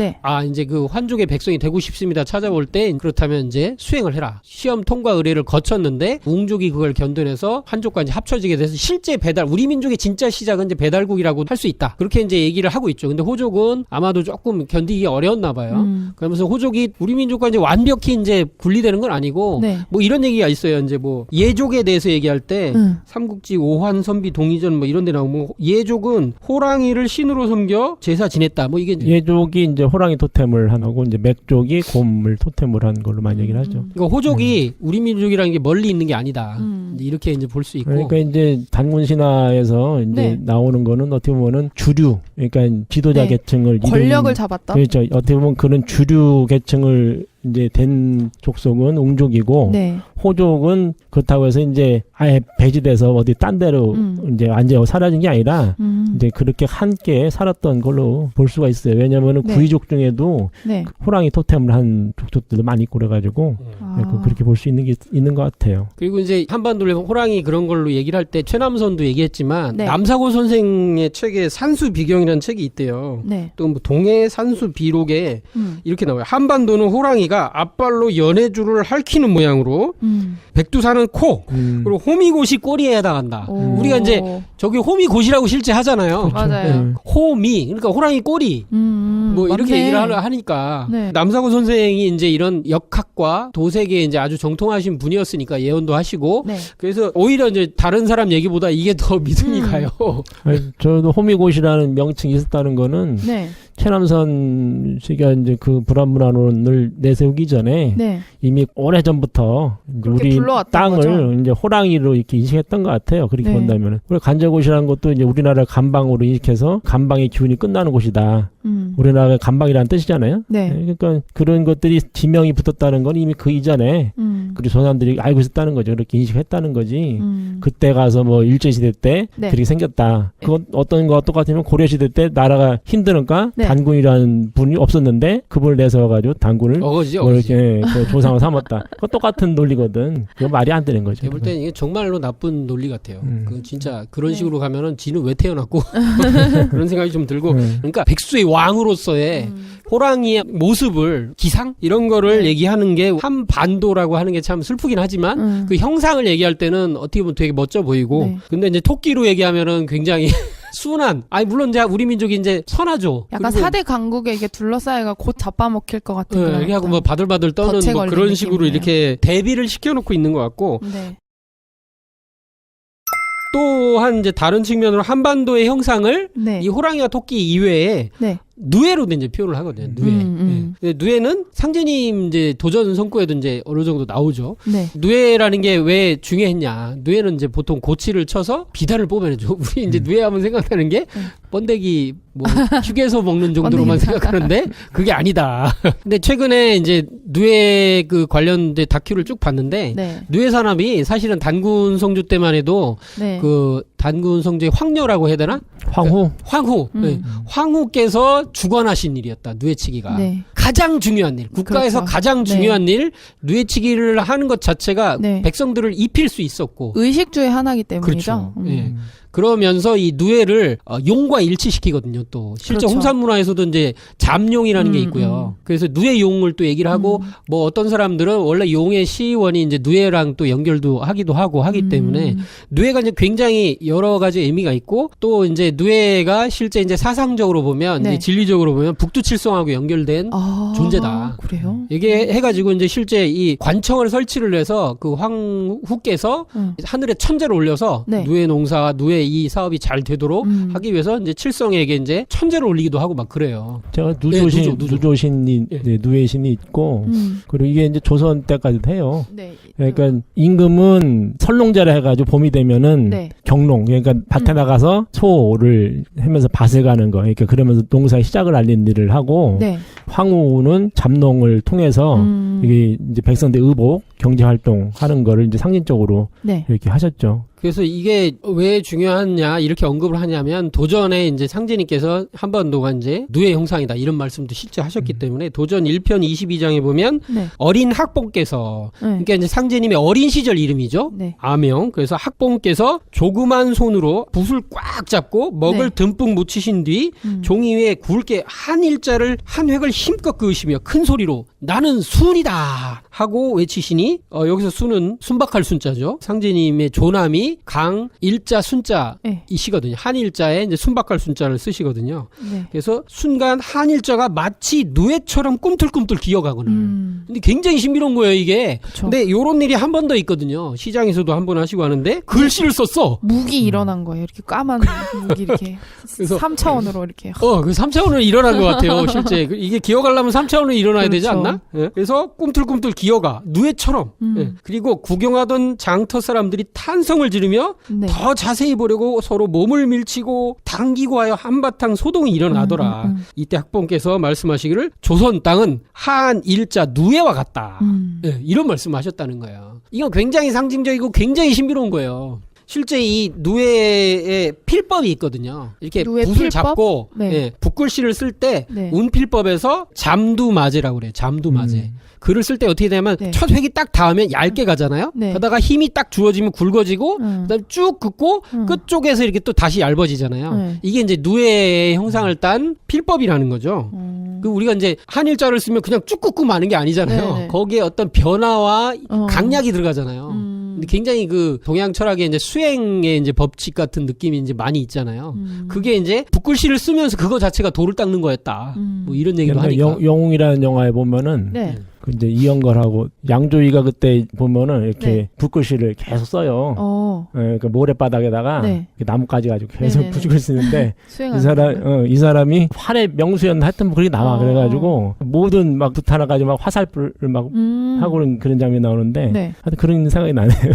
이제 그 환족의 백성이 되고 싶습니다 찾아올 때 그렇다면 이제 수행을 해라 시험 통과 의뢰를 거쳤는데 웅족이 그걸 견뎌내서 환족과 이제 합쳐지게 돼서 실제 배달 우리 민족의 진짜 시작은 이제 배달국이라고 할 수 있다 그렇게 이제 얘기를 하고 있죠. 근데 호족은 아마도 조금 견디기 어려웠나 봐요. 그러면서 호족이 우리 민족과 이제 완벽히 이제 분리되는 건 아니고 뭐 이런 얘기가 있어요. 이제 뭐 예족에 대해서 얘기할 때 삼국지 오환 선비 동의전 뭐 이런 데 나오고 뭐 예족은 호랑이를 신으로 섬겨 제사 지냈다. 뭐 이게 예족이 이제 호랑이 토템을 하고 이제 맥족이 곰을 토템을 한 걸로 많이 얘기를 하죠. 그러니까 호족이 우리 민족이라는 게 멀리 있는 게 아니다. 이렇게 이제 볼 수 있고. 그러니까 이제 단군 신화에서 이제 나오는 거는 어떻게 보면은 주류 그러니까 지도자 계층을 권력을 잡았다. 그렇죠. 어떻게 보면 그런 주류 계층을 이제 된 족속은 웅족이고 호족은 그렇다고 해서 이제 아예 배제돼서 어디 딴 데로 이제 완전히 사라진 게 아니라 이제 그렇게 함께 살았던 걸로 볼 수가 있어요. 왜냐면은 구이족 중에도 호랑이 토템을 한 족속들도 많이 있고 그래가지고 그렇게 볼 수 있는 게 있는 것 같아요. 그리고 이제 한반도에 호랑이 그런 걸로 얘기를 할 때 최남선도 얘기했지만 남사고 선생의 책에 산수비경이라는 책이 있대요. 또 뭐 동해 산수비록에 이렇게 나와요. 한반도는 호랑이가 앞발로 연해줄을 핥히는 모양으로 백두산은 코 그리고 호미곶이 꼬리에 해당한다. 우리가 이제 저기 호미곶이라고 실제 하잖아요. 맞아요. 호미 그러니까 호랑이 꼬리 뭐 이렇게 얘기를 하니까 남사고 선생이 이제 이런 역학과 도색에 이제 아주 정통하신 분이었으니까 예언도 하시고 그래서 오히려 이제 다른 사람 얘기보다 이게 더 믿음이 가요. 저도 호미곶이라는 명칭이 있었다는 거는 최남선 씨가 이제 그 불안문화론을 내세우기 전에 이미 오래전부터 우리 땅을 거죠? 이제 호랑이로 이렇게 인식했던 것 같아요. 그렇게 본다면은. 그리고 간절곶이라는 것도 이제 우리나라 간방으로 인식해서 간방의 기운이 끝나는 곳이다. 우리나라가 간방이라는 뜻이잖아요. 그러니까 그런 것들이 지명이 붙었다는 건 이미 그 이전에 우리 조상들이 알고 있었다는 거죠. 그렇게 인식했다는 거지. 그때 가서 뭐 일제시대 때 그렇게 생겼다. 그건 어떤 거와 똑같으면 고려시대 때 나라가 힘드니까 단군이라는 분이 없었는데 그분을 내세워가지고 단군을 이렇게 조상을 삼았다. 그건 똑같은 논리거든. 그건 말이 안 되는 거죠. 제가 볼 때는 이게 정말로 나쁜 논리 같아요. 그 진짜 그런 식으로 가면은 지는 왜 태어났고 그런 생각이 좀 들고 그러니까 백수의 왕으로서의 호랑이의 모습을 기상 이런 거를 얘기하는 게 한반도라고 하는 게 참 슬프긴 하지만 그 형상을 얘기할 때는 어떻게 보면 되게 멋져 보이고 근데 이제 토끼로 얘기하면은 굉장히 순한. 아니 물론 이제 우리 민족이 이제 선하죠. 약간 4대 강국에 이게 둘러싸여가 곧 잡아먹힐 것 같은 그런. 이렇게 하고 뭐 바들바들 떠는 뭐 그런 식으로 이렇게 대비를 시켜놓고 있는 것 같고. 또한 이제 다른 측면으로 한반도의 형상을 이 호랑이와 토끼 이외에 누에로도 이제 표현을 하거든요. 누에. 네. 누에는 상제님 이제 도전 성구에도 이제 어느 정도 나오죠. 네. 누에라는 게 왜 중요했냐. 누에는 이제 보통 고치를 쳐서 비단을 뽑아내죠. 우리 이제 누에하면 생각나는 게 번데기 뭐 휴게소 먹는 정도로만 생각하는데 그게 아니다. 근데 최근에 이제 누에 그 관련 다큐를 쭉 봤는데 네. 누에 산업이 사실은 단군 성주 때만 해도 네. 그 단군 성주의 황녀라고 해야 되나? 황후. 황후. 네. 황후께서 주관하신 일이었다. 누에치기가. 네. 가장 중요한 일. 국가에서 그렇죠. 가장 중요한 일. 누에치기를 하는 것 자체가 네. 백성들을 입힐 수 있었고. 의식주의 하나이기 때문이죠. 그렇죠. 예. 그러면서 이 누에를 용과 일치시키거든요. 또 실제 그렇죠. 홍산 문화에서도 이제 잠용이라는 게 있고요. 그래서 누에용을 또 얘기를 하고 뭐 어떤 사람들은 원래 용의 시원이 이제 누에랑 또 연결도 하기도 하고 하기 때문에 누에가 이제 굉장히 여러 가지 의미가 있고 또 이제 누에가 실제 이제 사상적으로 보면 네. 이제 진리적으로 보면 북두칠성하고 연결된 존재다. 그래요? 이게 해가지고 이제 실제 이 관청을 설치를 해서 그 황후께서 하늘에 천재를 올려서 네. 누에 농사, 누에 이 사업이 잘 되도록 하기 위해서 이제 칠성에게 이제 천재를 올리기도 하고 막 그래요. 제가 누조. 누조신이 네, 누에신이 있고 그리고 이게 이제 조선 때까지도 해요. 네. 그러니까 임금은 설농자를 해가지고 봄이 되면은 네. 경농 그러니까 밭에 나가서 소를 하면서 밭을 가는 거. 그러니까 그러면서 농사의 시작을 알리는 일을 하고 네. 황후는 잡농을 통해서 이게 이제 백성들 의복 경제 활동하는 거를 이제 상징적으로 네. 이렇게 하셨죠. 그래서 이게 왜 중요하냐 이렇게 언급을 하냐면 도전에 이제 상제님께서 한반도가 이제 누의 형상이다 이런 말씀도 실제 하셨기 때문에 도전 1편 22장에 보면 네. 어린 학봉께서 네. 그러니까 이제 상제님의 어린 시절 이름이죠. 네. 아명. 그래서 학봉께서 조그만 손으로 붓을 꽉 잡고 먹을 네. 듬뿍 묻히신 뒤 종이 위에 굵게 한 일자를 한 획을 힘껏 그으시며 큰 소리로 나는 순이다 하고 외치시니 여기서 순은 순박할 순자죠. 상제님의 조남이 강 일자 순자 네. 이시거든요. 한 일자에 이제 순박할 순자를 쓰시거든요. 네. 그래서 순간 한 일자가 마치 누에처럼 꿈틀꿈틀 기어가거든요. 근데 굉장히 신비로운 거예요, 이게. 그쵸. 근데 요런 일이 한 번 더 있거든요. 시장에서도 한 번 하시고 하는데 글씨를 썼어. 무기 일어난 거예요. 이렇게 까만 무기 이렇게 그래서 3차원으로 이렇게. 그 3차원으로 일어난 것 같아요, 실제. 이게 기어가려면 3차원으로 일어나야 되지 그렇죠. 않나? 예. 그래서 꿈틀꿈틀 기어가. 누에처럼. 예. 그리고 구경하던 장터 사람들이 탄성을 지르며 네. 더 자세히 보려고 서로 몸을 밀치고 당기고 하여 한바탕 소동이 일어나더라. 이때 학봉께서 말씀하시기를 조선 땅은 한 일자 누에와 같다. 예, 이런 말씀하셨다는 거예요. 이건 굉장히 상징적이고 굉장히 신비로운 거예요. 실제 이 누에의 필법이 있거든요. 이렇게 누에 붓을 필법? 잡고 네. 예, 붓글씨를 쓸 때 네. 운필법에서 잠두마제라고 그래요. 잠두마제. 글을 쓸 때 어떻게 되냐면 네. 첫 획이 딱 닿으면 얇게 가잖아요. 네. 그러다가 힘이 딱 주어지면 굵어지고 그다음에 쭉 긋고 끝쪽에서 이렇게 또 다시 얇아지잖아요. 네. 이게 이제 누에의 형상을 딴 필법이라는 거죠. 그 우리가 이제 한일자를 쓰면 그냥 쭉 긋고 마는 게 아니잖아요. 네네. 거기에 어떤 변화와 강약이 들어가잖아요. 근데 굉장히 그 동양 철학의 이제 수행의 이제 법칙 같은 느낌이 이제 많이 있잖아요. 그게 이제 붓글씨를 쓰면서 그거 자체가 돌을 닦는 거였다. 뭐 이런 얘기도 그러니까 하니까. 영웅이라는 영화에 보면은 네. 그 이제 이영걸하고 양조위가 그때 보면은 이렇게 네. 붓글씨를 계속 써요. 그러니까 모래바닥에다가 네. 이렇게 나무까지 가지고 계속 네네네. 붓글 쓰는데 수행하는 이 사람이 활의 명수였나 하여튼 뭐 그렇게 나와. 그래가지고 모든 막 붓 하나 가지고 막 화살불을 막 하고 그런 장면이 나오는데 네. 하여튼 그런 생각이 나네요.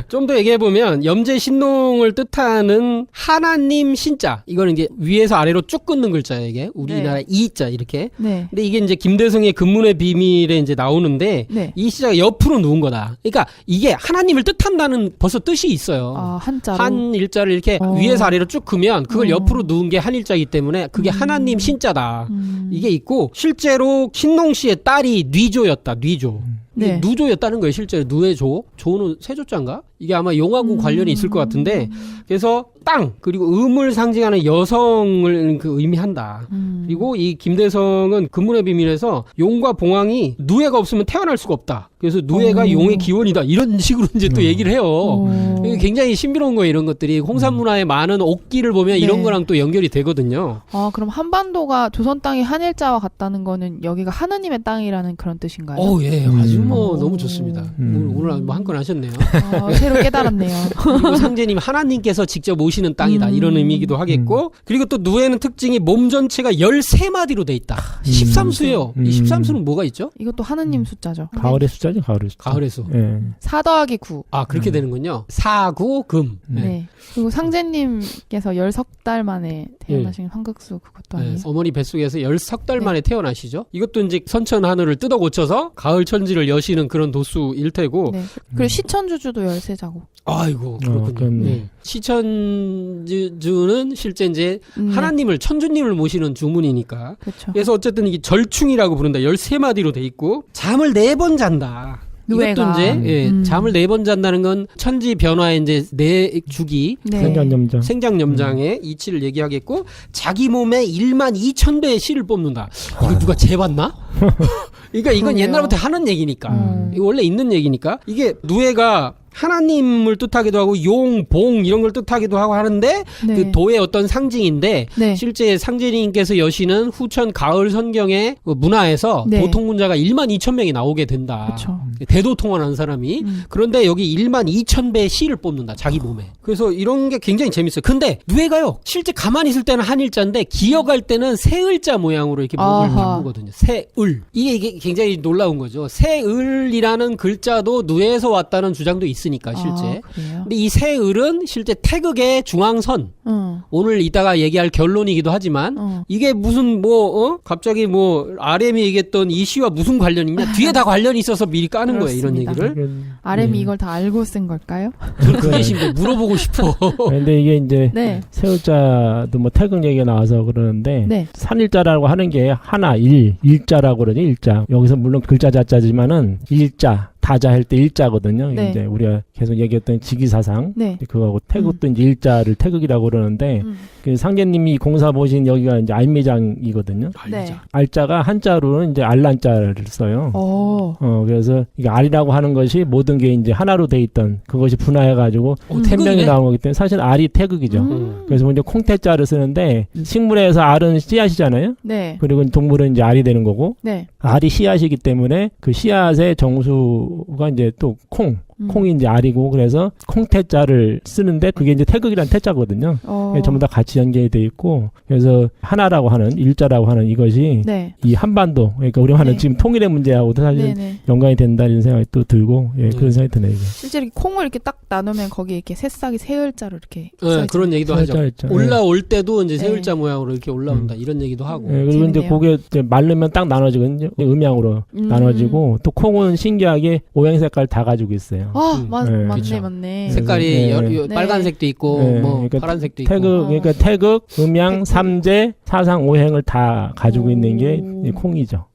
좀 더 얘기해보면 염제신농을 뜻하는 하나님 신자 이거는 이제 위에서 아래로 쭉 끊는 글자예요. 이게 우리나라 네. 이자 이렇게. 네. 근데 이게 이제 김대성의 근문의 비밀에 이제 나오는데 네. 이 시자가 옆으로 누운 거다. 그러니까 이게 하나님을 뜻한다는 벌써 뜻이 있어요. 한자로. 한 일자를 이렇게 위에서 아래로 쭉 그면 그걸 옆으로 누운 게 한 일자이기 때문에 그게 하나님 신자다. 이게 있고 실제로 신농씨의 딸이 뉘조였다. 뉘조. 네. 누조였다는 거예요. 실제로 누에조. 조는 세조자인가? 이게 아마 용하고 관련이 있을 것 같은데 그래서 땅 그리고 음을 상징하는 여성을 그 의미한다. 그리고 이 김대성은 근문의 비밀에서 용과 봉황이 누에가 없으면 태어날 수가 없다. 그래서 누에가 용의 기원이다. 이런 식으로 이제 또 얘기를 해요. 이게 굉장히 신비로운 거예요. 이런 것들이 홍산 문화의 많은 옥기를 보면 이런 네. 거랑 또 연결이 되거든요. 그럼 한반도가 조선 땅이 한일자와 같다는 거는 여기가 하느님의 땅이라는 그런 뜻인가요? 예, 아주 유머 너무 좋습니다. 오늘 뭐 한 건 하셨네요. 새로 깨달았네요. 그리고 상제님 하나님께서 직접 오시는 땅이다 이런 의미이기도 하겠고 그리고 또 누에는 특징이 몸 전체가 13마디로 돼 있다. 13수예요. 이 13수는 뭐가 있죠? 이것도 하느님 숫자죠. 가을의 숫자죠. 가을의 숫자. 가을의 수. 4 더하기 9. 아 그렇게 되는군요. 4, 9, 금. 네. 그리고 상제님께서 13달 만에 태어나신 황극수 그것도 아니에요? 어머니 뱃속에서 13달 만에 태어나시죠. 이것도 이제 선천 하늘을 뜯어 고쳐서 가을 천지를 여시는 그런 도수일 테고. 네. 그리고 시천주주도 13자고. 아이고 그렇군요. 시천주는 실제 이제 하나님을 천주님을 모시는 주문이니까. 그렇죠. 그래서 어쨌든 이게 절충이라고 부른다. 13마디로 돼 있고 잠을 4번 잔다. 이것도 이제 잠을 4번 잔다는 건 천지 변화의 이제 4주기 생장염장의 이치를 얘기하겠고 자기 몸에 12,000배의 씨를 뽑는다. 이거 누가 재봤나? 그러니까 이건 그러네요. 옛날부터 하는 얘기니까 이거 원래 있는 얘기니까 이게 누에가 하나님을 뜻하기도 하고 용, 봉 이런 걸 뜻하기도 하고 하는데 그 도의 어떤 상징인데 실제 상제님께서 여시는 후천 가을 선경의 문화에서 도통 문자가 12,000명이 나오게 된다. 그쵸. 대도통환한 사람이 그런데 여기 12,000배의 씨를 뽑는다. 자기 몸에. 그래서 이런 게 굉장히 재밌어요. 근데 누에가요 실제 가만히 있을 때는 한일자인데 기억할 때는 새을자 모양으로 이렇게 몸을 바꾸거든요. 새을. 이게 굉장히 놀라운 거죠. 새을이라는 글자도 누에에서 왔다는 주장도 있습니다. 있으니까 실제. 근데 이 새을은 실제 태극의 중앙선. 오늘 이따가 얘기할 결론이기도 하지만 이게 무슨 갑자기 RM이 얘기했던 이 시와 무슨 관련이냐? 뒤에 다 관련이 있어서 미리 까는 거예요. 이런 얘기를. RM이 이걸 다 알고 쓴 걸까요? 그게 지금 물어보고 싶어. 근데 이게 이제 새을자도 태극 얘기가 나와서 그러는데 산일자라고 하는 게 하나 일자라고 그러죠. 일자. 여기서 물론 글자 자자지만은 일자. 다자 할 때 일자거든요. 이제 우리가 계속 얘기했던 직위사상. 그거하고 태극도 이제 일자를 태극이라고 그러는데 그 상제님이 공사 보신 여기가 이제 알미장이거든요. 알자가 한자로는 이제 알란자를 써요. 그래서 이게 알이라고 하는 것이 모든 게 이제 하나로 돼 있던 그것이 분화해가지고 태명이 나온 거기 때문에 사실 알이 태극이죠. 그래서 먼저 콩태자를 쓰는데 식물에서 알은 씨앗이잖아요. 그리고 동물은 이제 알이 되는 거고 알이 씨앗이기 때문에 그 씨앗의 정수가 이제 또 콩이 이제 알이고 그래서 콩태자를 쓰는데 그게 이제 태극이란 태자거든요. 전부 다 같이 연결이 돼 있고 그래서 하나라고 하는 일자라고 하는 이것이 이 한반도 그러니까 우리가 하는 지금 통일의 문제하고도 사실 연관이 된다는 생각이 또 들고 그런 생각이 드네요. 실제 이렇게 콩을 이렇게 딱 나누면 거기에 이렇게 새싹이 새을자로 이렇게 그런 얘기도 하죠. 올라올 때도 이제 새을자 모양으로 이렇게 올라온다 이런 얘기도 하고. 그리고 이제 그게 이제 말르면 딱 나눠지거든요. 음양으로 나눠지고 또 콩은 신기하게 오행 색깔 다 가지고 있어요. 맞네. 색깔이 빨간색도 있고 그러니까 파란색도 있고. 태극, 음양, 삼재, 사상, 오행을 다 가지고 있는 게 콩이죠.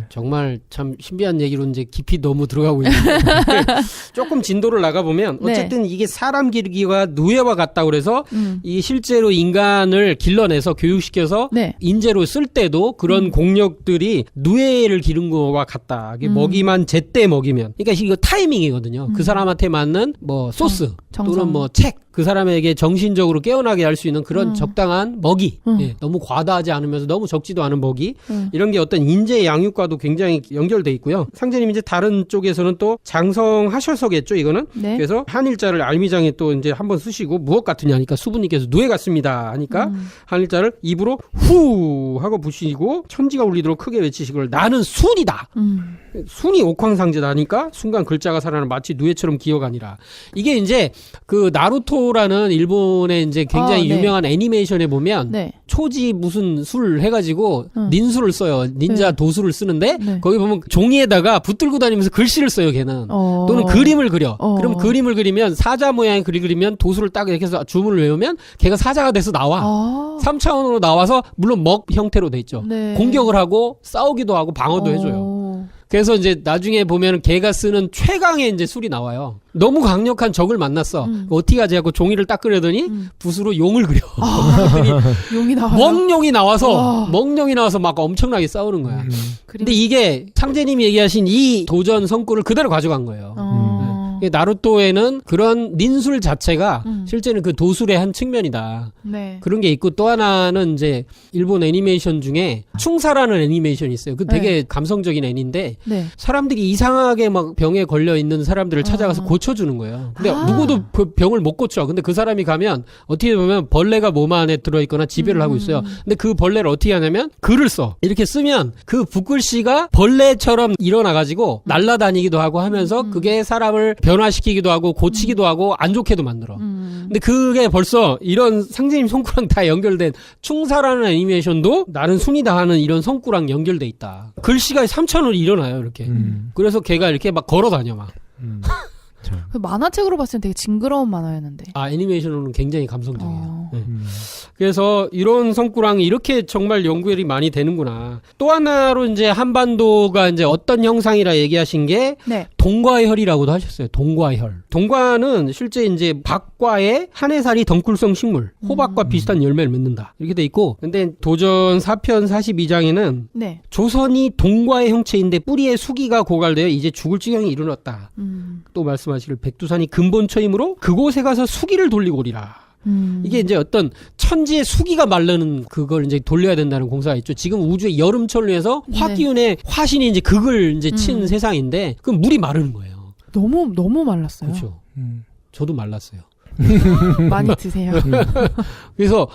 정말 참 신비한 얘기로 이제 깊이 너무 들어가고 있는데 조금 진도를 나가보면 어쨌든 이게 사람 기르기와 누에와 같다고 그래서 이 실제로 인간을 길러내서 교육시켜서 인재로 쓸 때도 그런 공력들이 누에를 기른 거와 같다. 먹이만 제때 먹이면. 그러니까 이거 타이밍이거든요. 그 사람한테 맞는 소스 또는 책. 그 사람에게 정신적으로 깨어나게 할 수 있는 그런 적당한 먹이. 너무 과다하지 않으면서 너무 적지도 않은 먹이. 이런 게 어떤 인재 양육과도 굉장히 연결돼 있고요. 상제님 이제 다른 쪽에서는 또 장성하셔서겠죠, 이거는. 그래서 한일자를 알미장에 또 이제 한번 쓰시고 무엇 같으냐 하니까 수부님께서 누에 같습니다 하니까 한일자를 입으로 후 하고 부시고 천지가 울리도록 크게 외치시고 나는 순이다. 순이 옥황상제다 하니까 순간 글자가 살아나는 마치 누에처럼 기어가니라. 이게 이제 그 나루토라는 일본의 이제 굉장히 유명한 애니메이션에 보면 초지 무슨 술 해가지고 닌수를 써요. 닌자 도수를 쓰는데 거기 보면 종이에다가 붙들고 다니면서 글씨를 써요. 걔는 또는 그림을 그려. 그럼 그림을 그리면 사자 모양의 글을 그리면 도수를 딱 이렇게 해서 주문을 외우면 걔가 사자가 돼서 나와. 3차원으로 나와서 물론 먹 형태로 돼 있죠. 공격을 하고 싸우기도 하고 방어도 해줘요. 그래서 이제 나중에 보면은 걔가 쓰는 최강의 이제 술이 나와요. 너무 강력한 적을 만났어. 어떻게 하지 하고 종이를 딱 그려더니 붓으로 용을 그려. 용이 나와요. 멍룡이 나와서 막 엄청나게 싸우는 거야. 근데 이게 상제님이 얘기하신 이 도전 성구를 그대로 가져간 거예요. 나루토에는 그런 닌술 자체가 실제는 그 도술의 한 측면이다. 네. 그런 게 있고 또 하나는 이제 일본 애니메이션 중에 충사라는 애니메이션이 있어요. 그 되게 감성적인 애니인데 네. 사람들이 이상하게 막 병에 걸려 있는 사람들을 찾아가서 고쳐주는 거예요. 근데 누구도 그 병을 못 고쳐. 근데 그 사람이 가면 어떻게 보면 벌레가 몸 안에 들어있거나 지배를 하고 있어요. 근데 그 벌레를 어떻게 하냐면 글을 써. 이렇게 쓰면 그 붓글씨가 벌레처럼 일어나가지고 날아다니기도 하고 하면서 그게 사람을 변화시키기도 하고 고치기도 하고 안 좋게도 만들어. 근데 그게 벌써 이런 상징님 손구랑 다 연결된 충사라는 애니메이션도 나는 순이다 하는 이런 손구랑 연결돼 있다. 글씨가 3차원으로 일어나요, 이렇게. 그래서 걔가 이렇게 막 걸어 다녀 막. 그 만화책으로 봤을 때 되게 징그러운 만화였는데. 아, 애니메이션으로는 굉장히 감성적이에요. 네. 그래서 이런 성구랑이 이렇게 정말 연구열이 많이 되는구나. 또 하나로 이제 한반도가 이제 어떤 형상이라 얘기하신 게 네. 동과혈이라고도 하셨어요. 동과혈. 동과는 실제 이제 박과에 한해살이 덩굴성 식물, 호박과 비슷한 열매를 맺는다. 이렇게 돼 있고, 근데 도전 4편 42장에는 네. 조선이 동과의 형체인데 뿌리에 수기가 고갈되어 이제 죽을 지경에 이르렀다. 또 말씀하시길 백두산이 근본처이므로 그곳에 가서 수기를 돌리고 오리라. 이게 이제 어떤 천지의 수기가 마르는 그걸 이제 돌려야 된다는 공사가 있죠. 지금 우주의 여름철로 해서 화기운의 화신이 이제 극을 이제 친 세상인데, 그럼 물이 마르는 거예요. 너무 말랐어요. 그렇죠. 저도 말랐어요. 많이 드세요. 그래서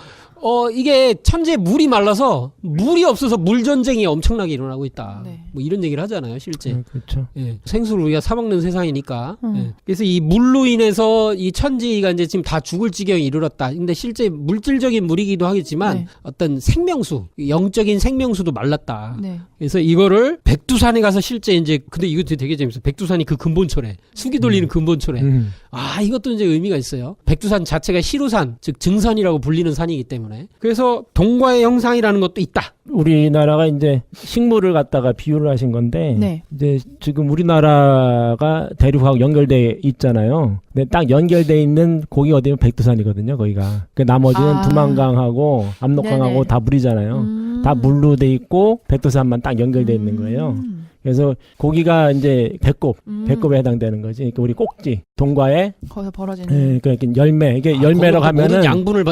이게 천지에 물이 말라서 물이 없어서 물 전쟁이 엄청나게 일어나고 있다. 네. 뭐 이런 얘기를 하잖아요, 실제. 그렇죠. 예, 생수를 우리가 사 먹는 세상이니까. 예. 그래서 이 물로 인해서 이 천지가 이제 지금 다 죽을 지경에 이르렀다. 근데 실제 물질적인 물이기도 하겠지만 네. 어떤 생명수, 영적인 생명수도 말랐다. 네. 그래서 이거를 백두산에 가서 실제 이제 근데 이거 되게 재밌어요. 백두산이 그 근본초래, 수기 돌리는 근본초래. 아, 이것도 이제 의미가 있어요. 백두산 자체가 시루산, 즉 증산이라고 불리는 산이기 때문에. 그래서 동과의 형상이라는 것도 있다. 우리나라가 이제 식물을 갖다가 비유를 하신 건데, 네. 이제 지금 우리나라가 대륙하고 연결돼 있잖아요. 근데 딱 연결돼 있는 거기 어디면 백두산이거든요, 거기가. 그 나머지는 두만강하고 압록강하고 네네. 다 물이잖아요. 다 물로 돼 있고 백두산만 딱 연결돼 있는 거예요. 그래서 고기가 이제 배꼽에 해당되는 거지. 그러니까 우리 꼭지, 동과에 거기서 벌어지는. 예, 그러니까 열매. 이게 열매라고 하면은 모든 양분을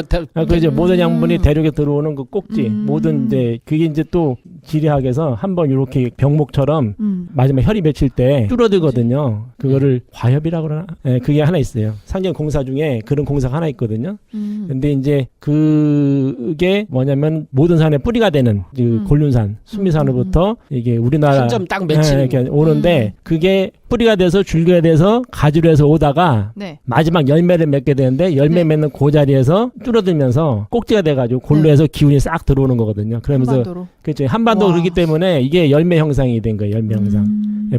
그죠. 모든 양분이 대륙에 들어오는 그 꼭지, 모든 이제 그게 이제 또 지리학에서 한번 이렇게 병목처럼 마지막 혈이 맺힐 때 줄어들거든요. 그거를 과협이라고 그러나? 예, 그게 하나 있어요. 상경 공사 중에 그런 공사가 하나 있거든요. 근데 이제 그게 뭐냐면 모든 산의 뿌리가 되는 그 곤륜산, 수미산으로부터 이게 우리나라 한 점 딱 맺히는 이렇게 오는데 그게 뿌리가 돼서 줄기가 돼서 가지로 해서 오다가 네. 마지막 열매를 맺게 되는데 열매 네. 맺는 그 자리에서 줄어들면서 꼭지가 돼가지고 골로에서 기운이 싹 들어오는 거거든요. 그러면서 한반도로. 그렇죠. 한반도 그렇기 때문에 이게 열매 형상이 된 거예요. 열매 형상.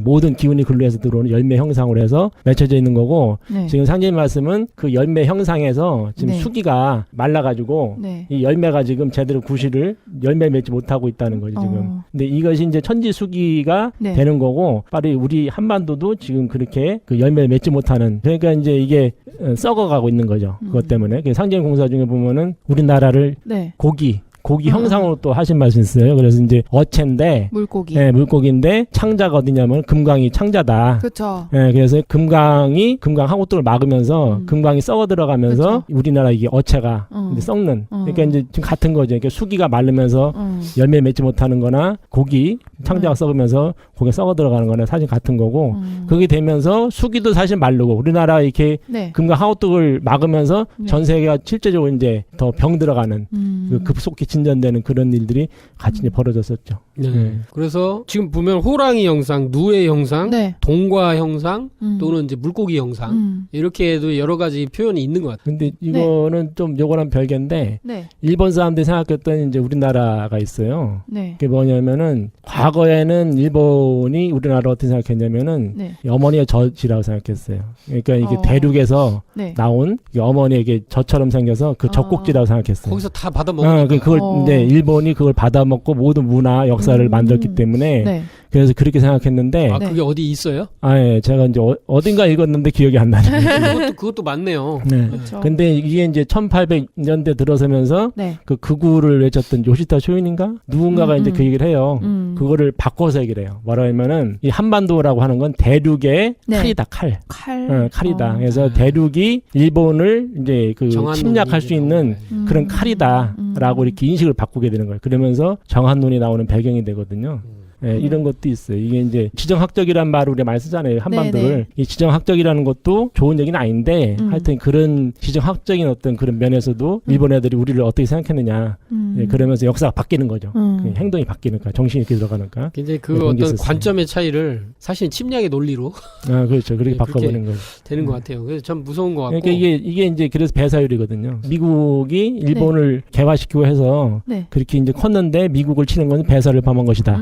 모든 기운이 글로에서 들어오는 열매 형상으로 해서 맺혀져 있는 거고 네. 지금 상제님 말씀은 그 열매 형상에서 지금 네. 수기가 말라가지고 네. 이 열매가 지금 제대로 구실을 열매 맺지 못하고 있다는 거죠 지금. 근데 이것이 이제 천지 수기가 네. 되는 거고 바로 우리 한반도도 지금 그렇게 그 열매를 맺지 못하는 그러니까 이제 이게 썩어가고 있는 거죠. 그것 때문에 상제님 공사 중에 보면은 우리나라를 네. 고기 형상으로 또 하신 말씀 있어요. 그래서 이제 어체인데 물고기. 네, 물고기인데 창자가 어디냐면 금강이 창자다. 그렇죠. 네, 그래서 금강 항우뚝을 막으면서 금강이 썩어 들어가면서 그쵸. 우리나라 이게 어체가 이제 썩는. 그러니까 이제 지금 같은 거죠. 그러니까 수기가 마르면서 열매 맺지 못하는 거나 고기 창자가 썩으면서 고기 썩어 들어가는 거나 사실 같은 거고 그게 되면서 수기도 사실 마르고 우리나라 이렇게 네. 금강 항우뚝을 막으면서 네. 전 세계가 실제적으로 이제 더 병 들어가는 그 급속히 진전되는 그런 일들이 같이 이제 벌어졌었죠. 네. 그래서 지금 보면 호랑이 형상, 누에 형상, 네. 동과 형상, 또는 이제 물고기 형상 이렇게도 여러 가지 표현이 있는 것 같아요. 근데 이거는 좀 요거랑 별개인데 네. 일본 사람들이 생각했던 이제 우리나라가 있어요. 네. 그게 뭐냐면은 과거에는 일본이 우리나라를 어떻게 생각했냐면은 네. 어머니의 젖이라고 생각했어요. 그러니까 이게 대륙에서 네. 나온 어머니에게 젖처럼 생겨서 그 젖꼭지라고 생각했어요. 거기서 다 받아 먹으니까. 그걸 이제 일본이 그걸 받아먹고 모든 문화 역사를 만들었기 때문에 네. 그래서 그렇게 생각했는데 아, 그게 어디 있어요? 예, 제가 이제 어딘가 읽었는데 기억이 안 나네. 그것도 맞네요. 네. 그렇죠. 근데 이게 이제 1800년대 들어서면서 네. 그 극우를 외쳤던 요시타 쇼인인가? 누군가가 이제 그 얘기를 해요. 그거를 바꿔서 얘기를 해요. 뭐라 하면은 이 한반도라고 하는 건 대륙의 네. 칼이다, 칼. 칼이다. 어. 그래서 대륙이 일본을 이제 그 침략할 수 있는 그런 칼이다라고 이렇게 인식을 바꾸게 되는 거예요. 그러면서 정한론이 나오는 배경이 되거든요. 예, 이런 것도 있어요. 이게 이제 지정학적이란 말을 우리가 많이 쓰잖아요. 한반도를. 네네. 이 지정학적이라는 것도 좋은 얘기는 아닌데 하여튼 그런 지정학적인 어떤 그런 면에서도 일본 애들이 우리를 어떻게 생각했느냐. 예, 그러면서 역사가 바뀌는 거죠. 그 행동이 바뀌니까 정신이 이렇게 들어가니까. 이제 그 어떤 관점의 차이를 사실 침략의 논리로 아, 그렇죠. 그렇게 바꿔보는 거죠. 되는 것 같아요. 그래서 참 무서운 것 같고. 그러니까 이게 이제 그래서 배사율이거든요. 미국이 일본을 개화시키고 해서 그렇게 이제 컸는데 미국을 치는 건 배사를 범한 것이다.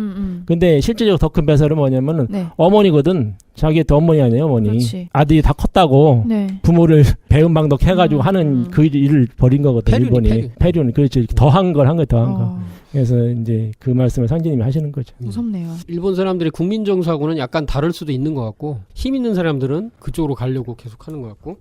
근데 실제적으로 더 큰 배설은 뭐냐면은 어머니거든. 자기의 또 어머니 아니에요, 어머니. 그렇지. 아들이 다 컸다고 부모를 배은방덕 해가지고 하는 그 일을 벌인 거거든, 일본이. 패륜, 그렇죠. 더한 걸 한 거예요, 더한 거. 그래서 이제 그 말씀을 상진님이 하시는 거죠. 무섭네요. 일본 사람들의 국민 정서하고는 약간 다를 수도 있는 것 같고 힘 있는 사람들은 그쪽으로 가려고 계속 하는 것 같고